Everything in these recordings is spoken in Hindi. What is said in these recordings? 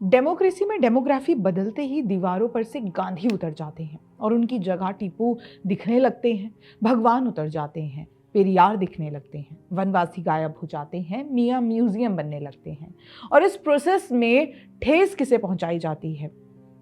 डेमोक्रेसी में डेमोग्राफी बदलते ही दीवारों पर से गांधी उतर जाते हैं और उनकी जगह टीपू दिखने लगते हैं। भगवान उतर जाते हैं, पेरियार दिखने लगते हैं, वनवासी गायब हो जाते हैं, मियाँ म्यूजियम बनने लगते हैं। और इस प्रोसेस में ठेस किसे पहुंचाई जाती है?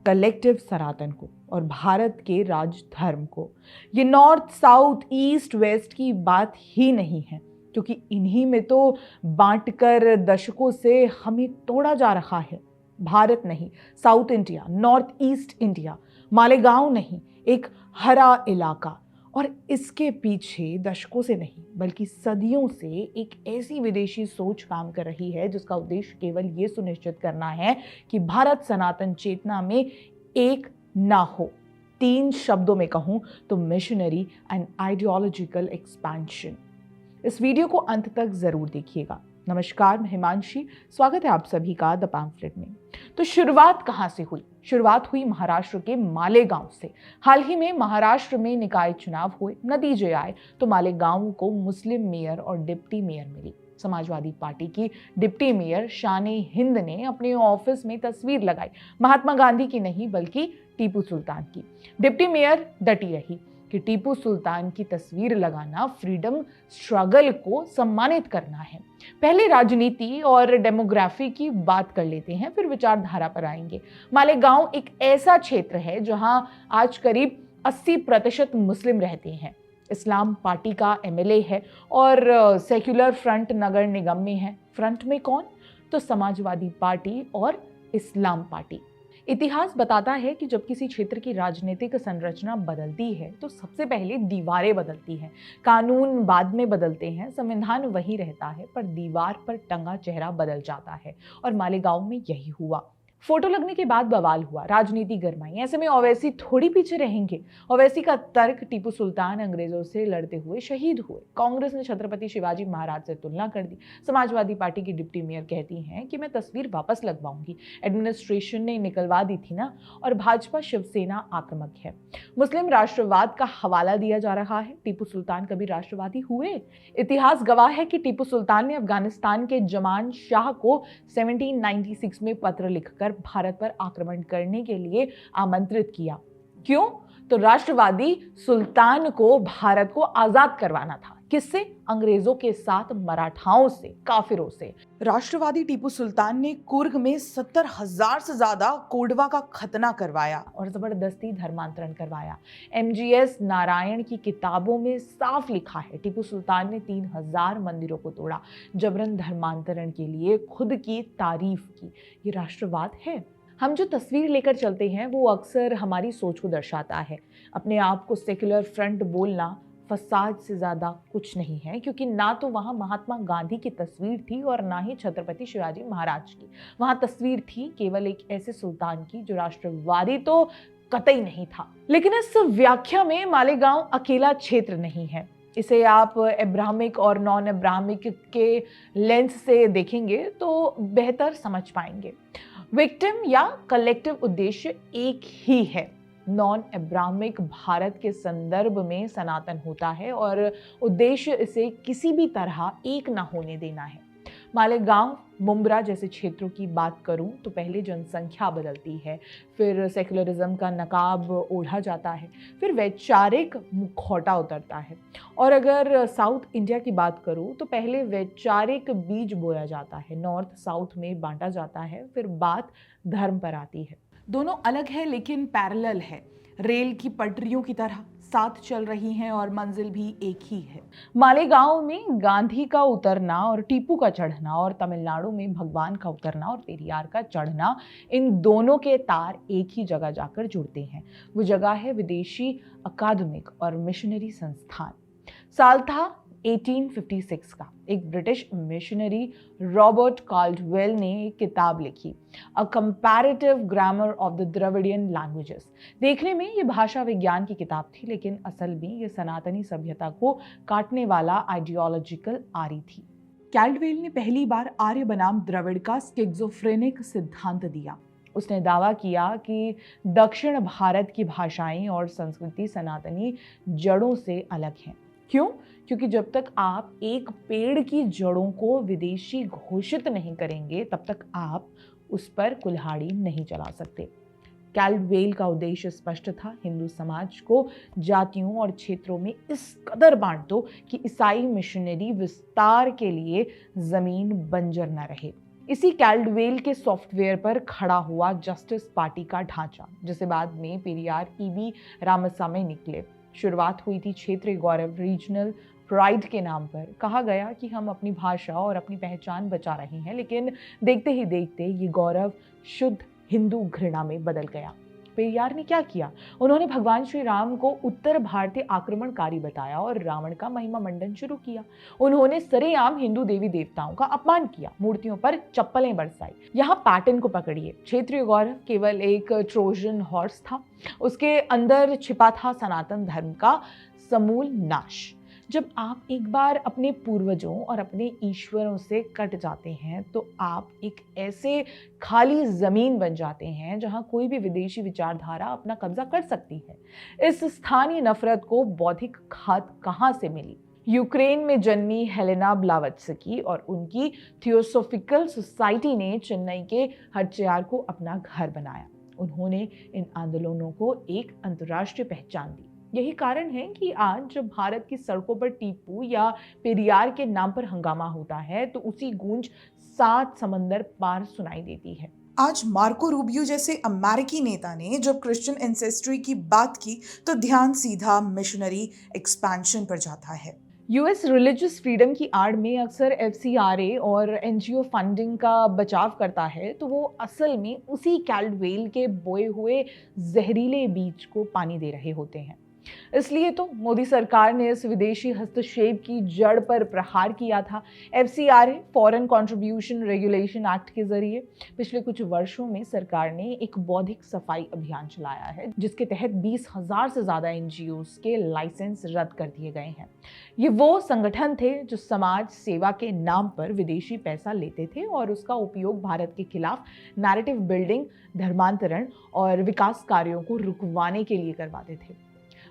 कलेक्टिव सनातन को और भारत के राजधर्म को। ये नॉर्थ साउथ ईस्ट वेस्ट की बात ही नहीं है, क्योंकि इन्हीं में तो बांटकर दशकों से हमें तोड़ा जा रहा है। भारत नहीं, south India, north east India, Malegaon नहीं, एक हरा इलाका। और इसके पीछे दशकों से नहीं बल्कि सदियों से एक ऐसी विदेशी सोच काम कर रही है जिसका उद्देश्य केवल ये सुनिश्चित करना है कि भारत सनातन चेतना में एक ना हो। 3 शब्दों में कहूं तो मिशनरी एंड आइडियोलॉजिकल एक्सपेंशन। इस वीडियो को अंत तक जरूर देखिएगा। नमस्कार, मैं हिमांशी, स्वागत है आप सभी का द पैम्फलेट में। तो शुरुआत कहां से हुई? शुरुआत हुई महाराष्ट्र के मालेगांव से। हाल ही में महाराष्ट्र में निकाय चुनाव हुए, नतीजे आए तो मालेगांव को मुस्लिम मेयर और डिप्टी मेयर मिली। समाजवादी पार्टी की डिप्टी मेयर शान ए हिंद ने अपने ऑफिस में तस्वीर लगाई, महात्मा गांधी की नहीं बल्कि टीपू सुल्तान की। डिप्टी मेयर डटी रही कि टीपू सुल्तान की तस्वीर लगाना फ्रीडम स्ट्रगल को सम्मानित करना है। पहले राजनीति और डेमोग्राफी की बात कर लेते हैं, फिर विचारधारा पर आएंगे। मालेगांव एक ऐसा क्षेत्र है जहां आज करीब 80% मुस्लिम रहते हैं। इस्लाम पार्टी का एमएलए है और सेक्युलर फ्रंट नगर निगम में है। फ्रंट में कौन? तो समाजवादी पार्टी और इस्लाम पार्टी। इतिहास बताता है कि जब किसी क्षेत्र की राजनीतिक संरचना बदलती है तो सबसे पहले दीवारें बदलती हैं। कानून बाद में बदलते हैं, संविधान वही रहता है, पर दीवार पर टंगा चेहरा बदल जाता है। और मालेगांव में यही हुआ। फोटो लगने के बाद बवाल हुआ, राजनीति गरमाई। ऐसे में ओवैसी थोड़ी पीछे रहेंगे। ओवैसी का तर्क, टीपू सुल्तान अंग्रेजों से लड़ते हुए शहीद हुए। कांग्रेस ने छत्रपति शिवाजी महाराज से तुलना कर दी। समाजवादी पार्टी की डिप्टी मेयर कहती हैं कि मैं तस्वीर वापस लगवाऊंगी, एडमिनिस्ट्रेशन ने निकलवा दी थी ना। और भाजपा शिवसेना आक्रामक है। मुस्लिम राष्ट्रवाद का हवाला दिया जा रहा है। टीपू सुल्तान कभी राष्ट्रवादी हुए? इतिहास गवाह है कि टीपू सुल्तान ने अफगानिस्तान के जमान शाह को 1796 में पत्र लिखकर भारत पर आक्रमण करने के लिए आमंत्रित किया। क्यों? तो राष्ट्रवादी सुल्तान को भारत को आजाद करवाना था। किससे? अंग्रेजों के साथ, मराठाओं से, काफिरों से। राष्ट्रवादी टीपू सुल्तान ने कुर्ग में 70,000 से ज्यादा कोडवा का खतना करवाया और जबरदस्ती धर्मांतरण करवाया। एमजीएस नारायण की किताबों में साफ लिखा है टीपू सुल्तान ने 3000 मंदिरों को तोड़ा, जबरन धर्मांतरण के लिए खुद की तारीफ की। ये राष्ट्रवाद है? हम जो तस्वीर लेकर चलते हैं वो अक्सर हमारी सोच को दर्शाता है। अपने आप को सेक्युलर फ्रंट बोलना फसाद से ज़्यादा कुछ नहीं है, क्योंकि ना तो वहाँ महात्मा गांधी की तस्वीर थी और ना ही छत्रपति शिवाजी महाराज की। वहाँ तस्वीर थी केवल एक ऐसे सुल्तान की जो राष्ट्रवादी तो कतई नहीं था। लेकिन इस व्याख्या में मालेगांव अकेला क्षेत्र नहीं है। इसे आप एब्राहमिक और नॉन एब्राहमिक के लेंस से देखेंगे तो बेहतर समझ पाएंगे। विक्टिम या कलेक्टिव उद्देश्य एक ही है। नॉन एब्राहमिक भारत के संदर्भ में सनातन होता है और उद्देश्य इसे किसी भी तरह एक ना होने देना है। मालेगांव, मुंब्रा जैसे क्षेत्रों की बात करूं तो पहले जनसंख्या बदलती है, फिर सेक्युलरिज्म का नकाब ओढ़ा जाता है, फिर वैचारिक मुखौटा उतरता है। और अगर साउथ इंडिया की बात करूं तो पहले वैचारिक बीज बोया जाता है, नॉर्थ साउथ में बांटा जाता है, फिर बात धर्म पर आती है। दोनों अलग है लेकिन पैरेलल है। रेल की पटरियों की तरह साथ चल रही हैं और मंजिल भी एक ही है। मालेगांव में गांधी का उतरना और टीपू का चढ़ना, और तमिलनाडु में भगवान का उतरना और पेरियार का चढ़ना, इन दोनों के तार एक ही जगह जाकर जुड़ते हैं। वो जगह है विदेशी अकादमिक और मिशनरी संस्थान। साल था 1856 का। एक ब्रिटिश मिशनरी रॉबर्ट काल्डवेल ने एक किताब लिखी, अ comparative grammar of the Dravidian languages. देखने में ये भाषा विज्ञान की किताब थी, लेकिन असल में ये सनातनी सभ्यता को काटने वाला आइडियोलॉजिकल आरी थी। कैल्डवेल ने पहली बार आर्य बनाम द्रविड़ का स्किज़ोफ्रेनिक सिद्धांत दिया। उसने दावा किया कि दक्षिण भारत की भाषाएं और संस्कृति सनातनी जड़ों से अलग हैं। क्यों? क्योंकि जब तक आप एक पेड़ की जड़ों को विदेशी घोषित नहीं करेंगे तब तक आप उस पर कुल्हाड़ी नहीं चला सकते। कैल्डवेल का उद्देश्य स्पष्ट था, हिंदू समाज को जातियों और क्षेत्रों में इस कदर बांट दो कि ईसाई मिशनरी विस्तार के लिए जमीन बंजर न रहे। इसी कैल्डवेल के सॉफ्टवेयर पर खड़ा हुआ जस्टिस पार्टी का ढांचा, जिसे बाद में पेरियार ईबी रामासामी निकले। शुरुआत हुई थी क्षेत्रीय गौरव, रीजनल प्राइड के नाम पर। कहा गया कि हम अपनी भाषा और अपनी पहचान बचा रहे हैं, लेकिन देखते ही देखते ये गौरव शुद्ध हिंदू घृणा में बदल गया। पेरियार ने क्या किया? उन्होंने भगवान श्री राम को उत्तर भारतीय आक्रमणकारी बताया और रावण का महिमा मंडन शुरू किया। उन्होंने सरेआम हिंदू देवी देवताओं का अपमान किया, मूर्तियों पर चप्पलें बरसाई। यहाँ पैटर्न को पकड़िए। क्षेत्रीय गौरव केवल एक ट्रोजन हॉर्स था, उसके अंदर छिपा था सनातन धर्म का समूल नाश। जब आप एक बार अपने पूर्वजों और अपने ईश्वरों से कट जाते हैं तो आप एक ऐसे खाली जमीन बन जाते हैं जहां कोई भी विदेशी विचारधारा अपना कब्जा कर सकती है। इस स्थानीय नफरत को बौद्धिक खाद कहां से मिली? यूक्रेन में जन्मी हेलेना ब्लावत्स्की और उनकी थियोसोफिकल सोसाइटी ने चेन्नई के हरचयार को अपना घर बनाया। उन्होंने इन आंदोलनों को एक अंतर्राष्ट्रीय पहचान दी। यही कारण है कि आज जब भारत की सड़कों पर टीपू या पेरियार के नाम पर हंगामा होता है तो उसी गूंज 7 समंदर पार सुनाई देती है। आज मार्को रूबियो जैसे अमेरिकी नेता ने जब क्रिश्चियन एंसेस्ट्री की बात की तो ध्यान सीधा मिशनरी एक्सपेंशन पर जाता है। यूएस रिलीजियस फ्रीडम की आड़ में अक्सर एफसीआरए और एनजीओ फंडिंग का बचाव करता है, तो वो असल में उसी कैल्डवेल के बोए हुए जहरीले बीज को पानी दे रहे होते हैं। इसलिए तो मोदी सरकार ने इस विदेशी हस्तक्षेप की जड़ पर प्रहार किया था। FCRA foreign contribution regulation act के जरिए पिछले कुछ वर्षों में सरकार ने एक बौद्धिक सफाई अभियान चलाया है, जिसके तहत 20,000 से ज्यादा एनजीओस के लाइसेंस रद्द कर दिए गए हैं। ये वो संगठन थे जो समाज सेवा के नाम पर विदेशी पैसा लेते थे और उसका उपयोग भारत के खिलाफ नैरेटिव बिल्डिंग, धर्मांतरण और विकास कार्यों को रुकवाने के लिए करवाते थे।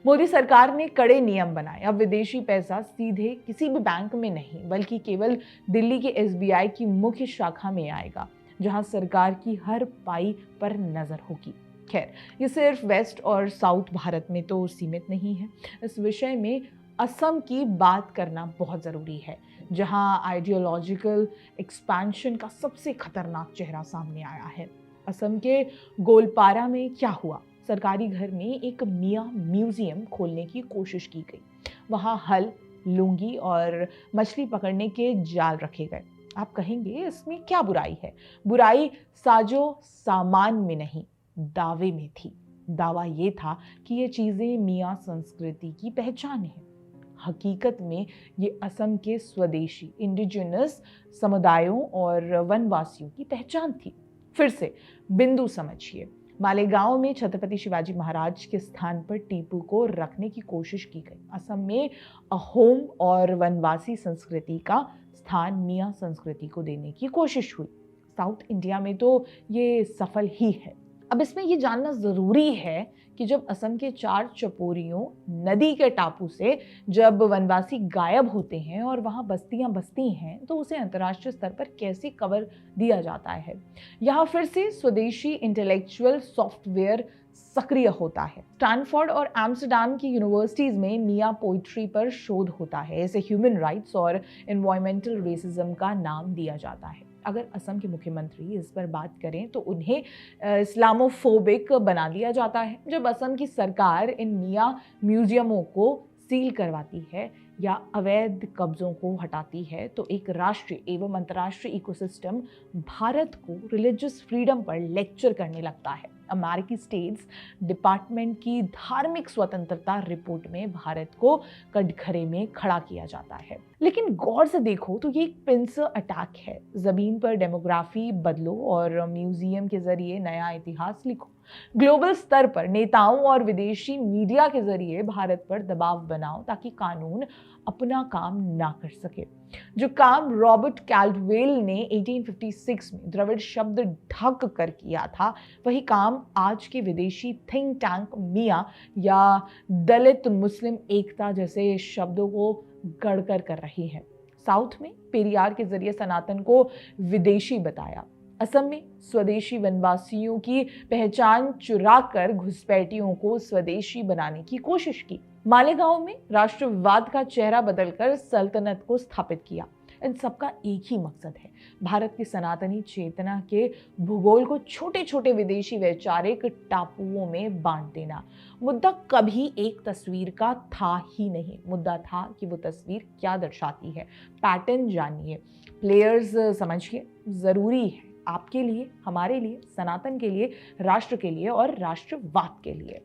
मोदी सरकार ने कड़े नियम बनाए। अब विदेशी पैसा सीधे किसी भी बैंक में नहीं, बल्कि केवल दिल्ली के एसबीआई की मुख्य शाखा में आएगा, जहां सरकार की हर पाई पर नजर होगी। खैर, ये सिर्फ वेस्ट और साउथ भारत में तो सीमित नहीं है। इस विषय में असम की बात करना बहुत ज़रूरी है, जहां आइडियोलॉजिकल एक्सपेंशन का सबसे खतरनाक चेहरा सामने आया है। असम के गोलपारा में क्या हुआ? सरकारी घर में एक मियाँ म्यूजियम खोलने की कोशिश की गई। वहाँ हल, लुंगी और मछली पकड़ने के जाल रखे गए। आप कहेंगे इसमें क्या बुराई है? बुराई साजो सामान में नहीं, दावे में थी। दावा ये था कि ये चीज़ें मियाँ संस्कृति की पहचान है। हकीकत में ये असम के स्वदेशी इंडिजिनस समुदायों और वनवासियों की पहचान थी। फिर से बिंदु समझिए। मालेगांव में छत्रपति शिवाजी महाराज के स्थान पर टीपू को रखने की कोशिश की गई। असम में अहोम और वनवासी संस्कृति का स्थान मियाँ संस्कृति को देने की कोशिश हुई। साउथ इंडिया में तो ये सफल ही है। अब इसमें ये जानना जरूरी है कि जब असम के 4 चपोरियों नदी के टापू से जब वनवासी गायब होते हैं और वहाँ बस्तियां बसती हैं, तो उसे अंतर्राष्ट्रीय स्तर पर कैसे कवर दिया जाता है। यहाँ फिर से स्वदेशी इंटेलेक्चुअल सॉफ्टवेयर सक्रिय होता है। स्टैनफोर्ड और एम्स्टर्डम की यूनिवर्सिटीज में मियाँ पोइट्री पर शोध होता है। इसे ह्यूमन राइट्स और एनवायरमेंटल रेसिज्म का नाम दिया जाता है। अगर असम के मुख्यमंत्री इस पर बात करें तो उन्हें इस्लामोफोबिक बना दिया जाता है। जब असम की सरकार इन मियाँ म्यूजियमों को सील करवाती है या अवैध कब्जों को हटाती है, तो एक राष्ट्रीय एवं अंतर्राष्ट्रीय इकोसिस्टम भारत को रिलीजियस फ्रीडम पर लेक्चर करने लगता है। अमेरिकी स्टेट्स डिपार्टमेंट की धार्मिक स्वतंत्रता रिपोर्ट में भारत को कटघरे में खड़ा किया जाता है। लेकिन गौर से देखो तो ये एक पिंसर अटैक है। जमीन पर डेमोग्राफी बदलो और म्यूजियम के जरिए नया इतिहास लिखो। ग्लोबल स्तर पर नेताओं और विदेशी मीडिया के जरिए भारत पर दबाव बनाओ ताकि कानून अपना काम ना कर सके। जो काम रॉबर्ट कैल्डवेल ने 1856 में द्रविड़ शब्द ढक कर किया था, वही काम आज के विदेशी थिंक टैंक मियाँ या दलित मुस्लिम एकता जैसे शब्दों को गढ़कर कर रही है। साउथ में पेरियार के जरिए सनातन को विदेशी बताया। असम में स्वदेशी वनवासियों की पहचान चुराकर घुसपैठियों को स्वदेशी बनाने की कोशिश की। मालेगांव में राष्ट्रवाद का चेहरा बदलकर सल्तनत को स्थापित किया। इन सबका एक ही मकसद है, भारत की सनातनी चेतना के भूगोल को छोटे छोटे विदेशी वैचारिक टापुओं में बांट देना। मुद्दा कभी एक तस्वीर का था ही नहीं, मुद्दा था कि वो तस्वीर क्या दर्शाती है। पैटर्न जानिए, प्लेयर्स समझिए। जरूरी है आपके लिए, हमारे लिए, सनातन के लिए, राष्ट्र के लिए और राष्ट्रवाद के लिए।